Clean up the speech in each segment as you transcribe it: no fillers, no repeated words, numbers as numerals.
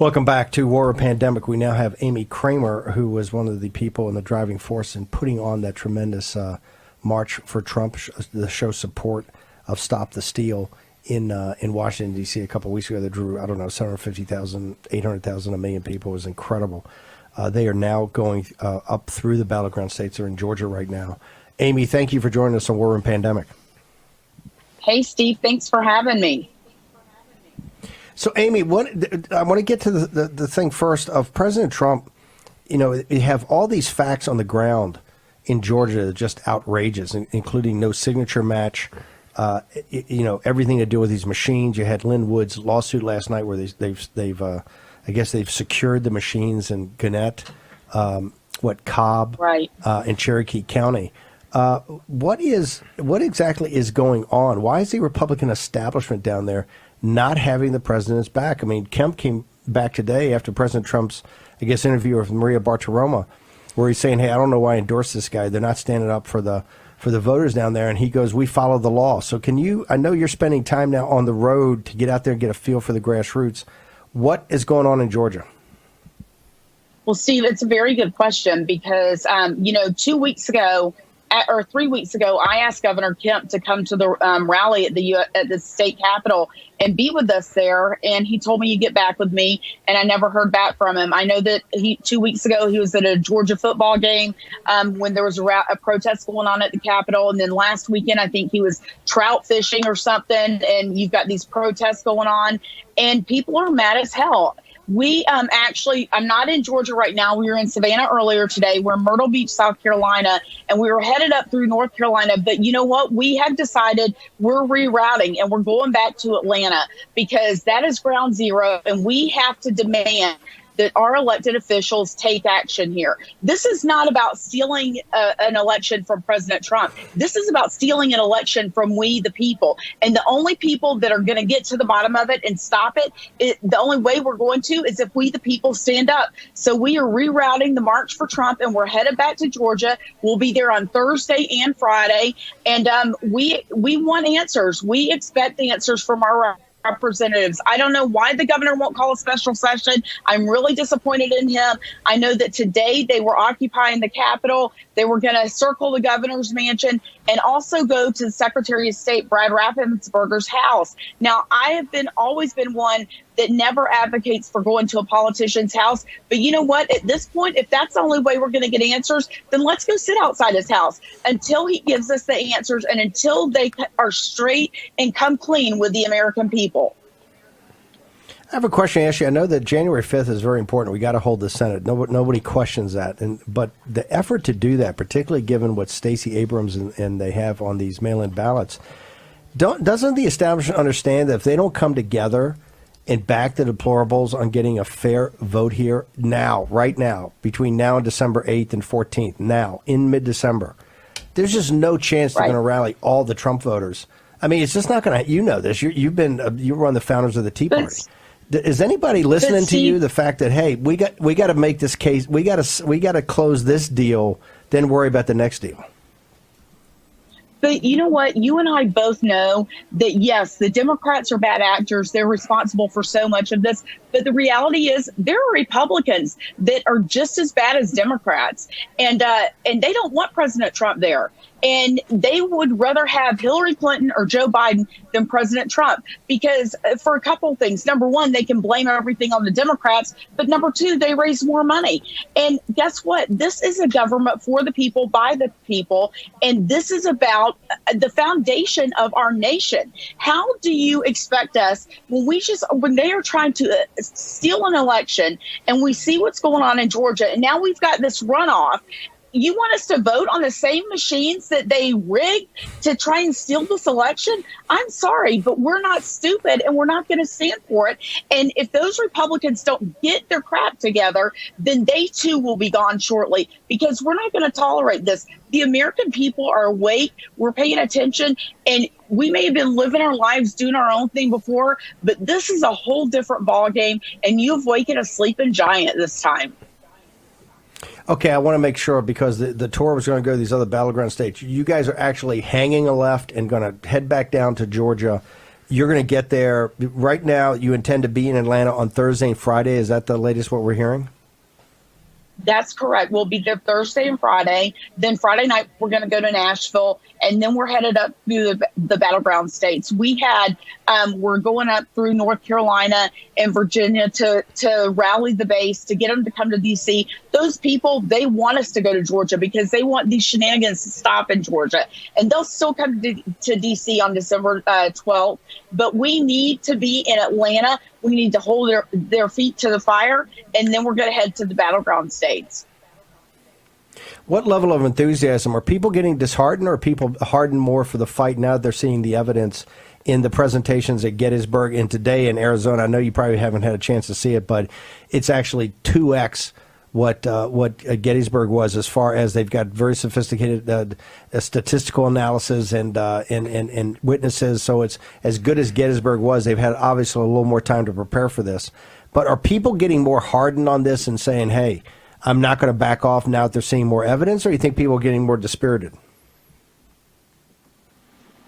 Welcome back to War or Pandemic. We now have Amy Kremer, who was one of the people in the driving force in putting on that tremendous March for Trump, the show support of Stop the Steal in Washington, D.C. a couple of weeks ago. That drew, 750,000, 800,000, a million people. It was incredible. They are now going up through the battleground states. They're in Georgia right now. Amy, thank you for joining us on War and Pandemic. Hey, Steve, thanks for having me. So, Amy, I want to get to the thing first of President Trump. You have all these facts on the ground in Georgia that are just outrageous, including no signature match, everything to do with these machines. You had Lynn Wood's lawsuit last night where they've secured the machines in Gwinnett, Cobb, right, in Cherokee County. What exactly is going on? Why is the Republican establishment down there not having the president's back? I mean, Kemp came back today after President Trump's, interview with Maria Bartiromo, where he's saying, hey, I don't know why I endorsed this guy. They're not standing up for the voters down there. And he goes, we follow the law. So I know you're spending time now on the road to get out there and get a feel for the grassroots. What is going on in Georgia? Well, Steve, it's a very good question because, 2 weeks ago, or 3 weeks ago, I asked Governor Kemp to come to the rally at the state capitol and be with us there. And he told me he'd get back with me, and I never heard back from him. I know that 2 weeks ago, he was at a Georgia football game when there was a protest going on at the Capitol. And then last weekend, I think he was trout fishing or something. And you've got these protests going on, and people are mad as hell. We I'm not in Georgia right now. We were in Savannah earlier today. We're in Myrtle Beach, South Carolina, and we were headed up through North Carolina. But you know what? We have decided we're rerouting and we're going back to Atlanta because that is ground zero, and we have to demand that our elected officials take action here. This is not about stealing an election from President Trump. This is about stealing an election from we, the people. And the only people that are going to get to the bottom of it and stop it, the only way we're going to is if we, the people, stand up. So we are rerouting the March for Trump, and we're headed back to Georgia. We'll be there on Thursday and Friday. And we want answers. We expect answers from our representatives. I don't know why the governor won't call a special session. I'm really disappointed in him. I know that today they were occupying the Capitol. They were going to circle the governor's mansion and also go to the Secretary of State, Brad Raffensperger's house. Now, I have always been one that never advocates for going to a politician's house. But you know what? At this point, if that's the only way we're going to get answers, then let's go sit outside his house until he gives us the answers and until they are straight and come clean with the American people. I have a question to ask you. I know that January 5th is very important. We got to hold the Senate. Nobody questions that. But the effort to do that, particularly given what Stacey Abrams and they have on these mail-in ballots, doesn't the establishment understand that if they don't come together and back the deplorables on getting a fair vote here now, right now, between now and December 8th and 14th, now, in mid-December, there's just no chance they're going to rally all the Trump voters. I mean, it's just not going to, this. You're one of the founders of the Tea Party. Is anybody listening to you? The fact that, hey, we got to make this case, we got to close this deal, then worry about the next deal. But you know what? You and I both know that, yes, the Democrats are bad actors. They're responsible for so much of this. But the reality is there are Republicans that are just as bad as Democrats. And they don't want President Trump there. And they would rather have Hillary Clinton or Joe Biden than President Trump because for a couple of things. Number one, they can blame everything on the Democrats. But number two, they raise more money. And guess what? This is a government for the people, by the people. And this is about the foundation of our nation. How do you expect us when they are trying to steal an election and we see what's going on in Georgia and now we've got this runoff? You want us to vote on the same machines that they rigged to try and steal this election? I'm sorry, but we're not stupid and we're not going to stand for it. And if those Republicans don't get their crap together, then they too will be gone shortly because we're not going to tolerate this. The American people are awake. We're paying attention, and we may have been living our lives doing our own thing before, but this is a whole different ballgame, and you've wakened a sleeping giant this time. Okay, I want to make sure because the tour was going to go to these other battleground states. You guys are actually hanging a left and going to head back down to Georgia You're going to get there right now. You intend to be in Atlanta on Thursday and Friday. Is that the latest what we're hearing? That's correct. We'll be there Thursday and Friday. Then Friday night, we're going to go to Nashville, and then we're headed up through the battleground states. We're going up through North Carolina and Virginia to rally the base, to get them to come to D.C. Those people, they want us to go to Georgia because they want these shenanigans to stop in Georgia. And they'll still come to D.C. on December 12th. But we need to be in Atlanta. We need to hold their feet to the fire, and then we're going to head to the battleground states. What level of enthusiasm? Are people getting disheartened, or are people hardened more for the fight now that they're seeing the evidence in the presentations at Gettysburg and today in Arizona? I know you probably haven't had a chance to see it, but it's actually 2x what Gettysburg was, as far as they've got very sophisticated statistical analysis and witnesses. So it's as good as Gettysburg was. They've had obviously a little more time to prepare for this. But are people getting more hardened on this and saying, hey, I'm not going to back off now that they're seeing more evidence, or do you think people are getting more dispirited?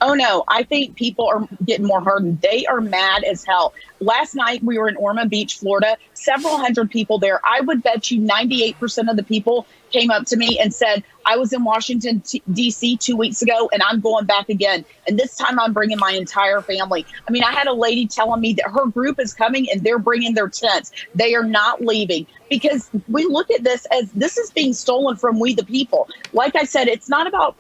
Oh, no, I think people are getting more hardened. They are mad as hell. Last night, we were in Ormond Beach, Florida, several hundred people there. I would bet you 98% of the people came up to me and said, I was in Washington, D.C. 2 weeks ago, and I'm going back again. And this time I'm bringing my entire family. I mean, I had a lady telling me that her group is coming and they're bringing their tents. They are not leaving, because we look at this as this is being stolen from we the people. Like I said, it's not about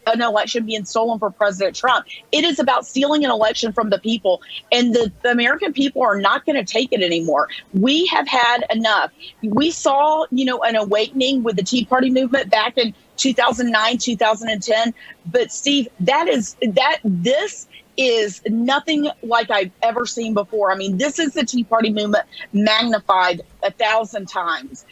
an election being stolen for President Trump. It is about stealing an election from the people. And the American people are not going to take it anymore. We have had enough. We saw, an awakening with the Tea Party movement back in 2009, 2010. But Steve, this is nothing like I've ever seen before. I mean, this is the Tea Party movement magnified 1,000 times.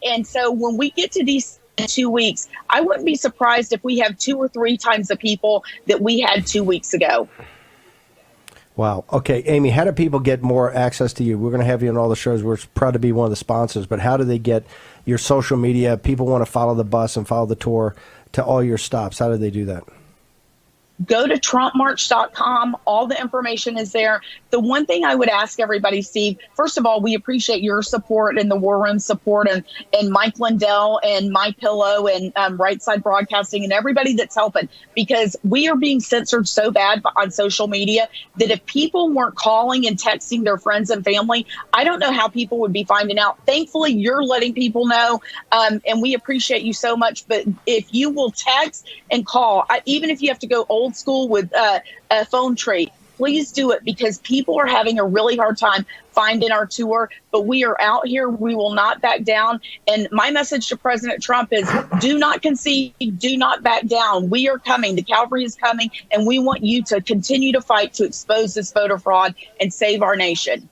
And so when we get to these in 2 weeks, I wouldn't be surprised if we have 2 or 3 times the people that we had 2 weeks ago. Wow. Okay, Amy, how do people get more access to you? We're going to have you on all the shows. We're proud to be one of the sponsors, but how do they get your social media? People want to follow the bus and follow the tour to all your stops. How do they do that? Go to TrumpMarch.com. All the information is there. The one thing I would ask everybody, Steve, first of all, we appreciate your support and the War Room support and Mike Lindell and My Pillow and Right Side Broadcasting and everybody that's helping, because we are being censored so bad on social media that if people weren't calling and texting their friends and family, I don't know how people would be finding out. Thankfully, you're letting people know, and we appreciate you so much. But if you will text and call, even if you have to go old school with a phone tree, please do it, because people are having a really hard time finding our tour. But we are out here. We will not back down. And my message to President Trump is do not concede, do not back down. We are coming. The cavalry is coming. And we want you to continue to fight to expose this voter fraud and save our nation.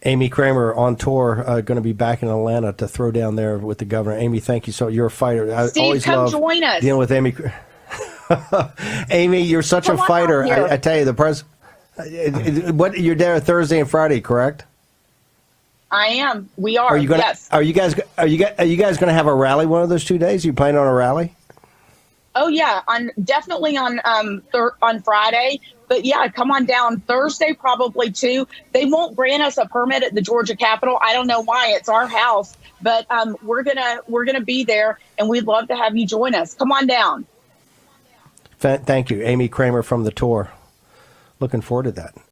Amy Kremer on tour, going to be back in Atlanta to throw down there with the governor. Amy, thank you. So you're a fighter. I Steve, always come love join us. dealing with Amy. Amy, you're such a fighter. I tell you, what you're there Thursday and Friday, correct? I am. We are. Yes. Are you guys going to have a rally one of those 2 days? Are you planning on a rally? Oh yeah, definitely on Friday. But yeah, come on down Thursday probably too. They won't grant us a permit at the Georgia Capitol. I don't know why. It's our house, but we're gonna be there, and we'd love to have you join us. Come on down. Thank you, Amy Kremer from the tour. Looking forward to that.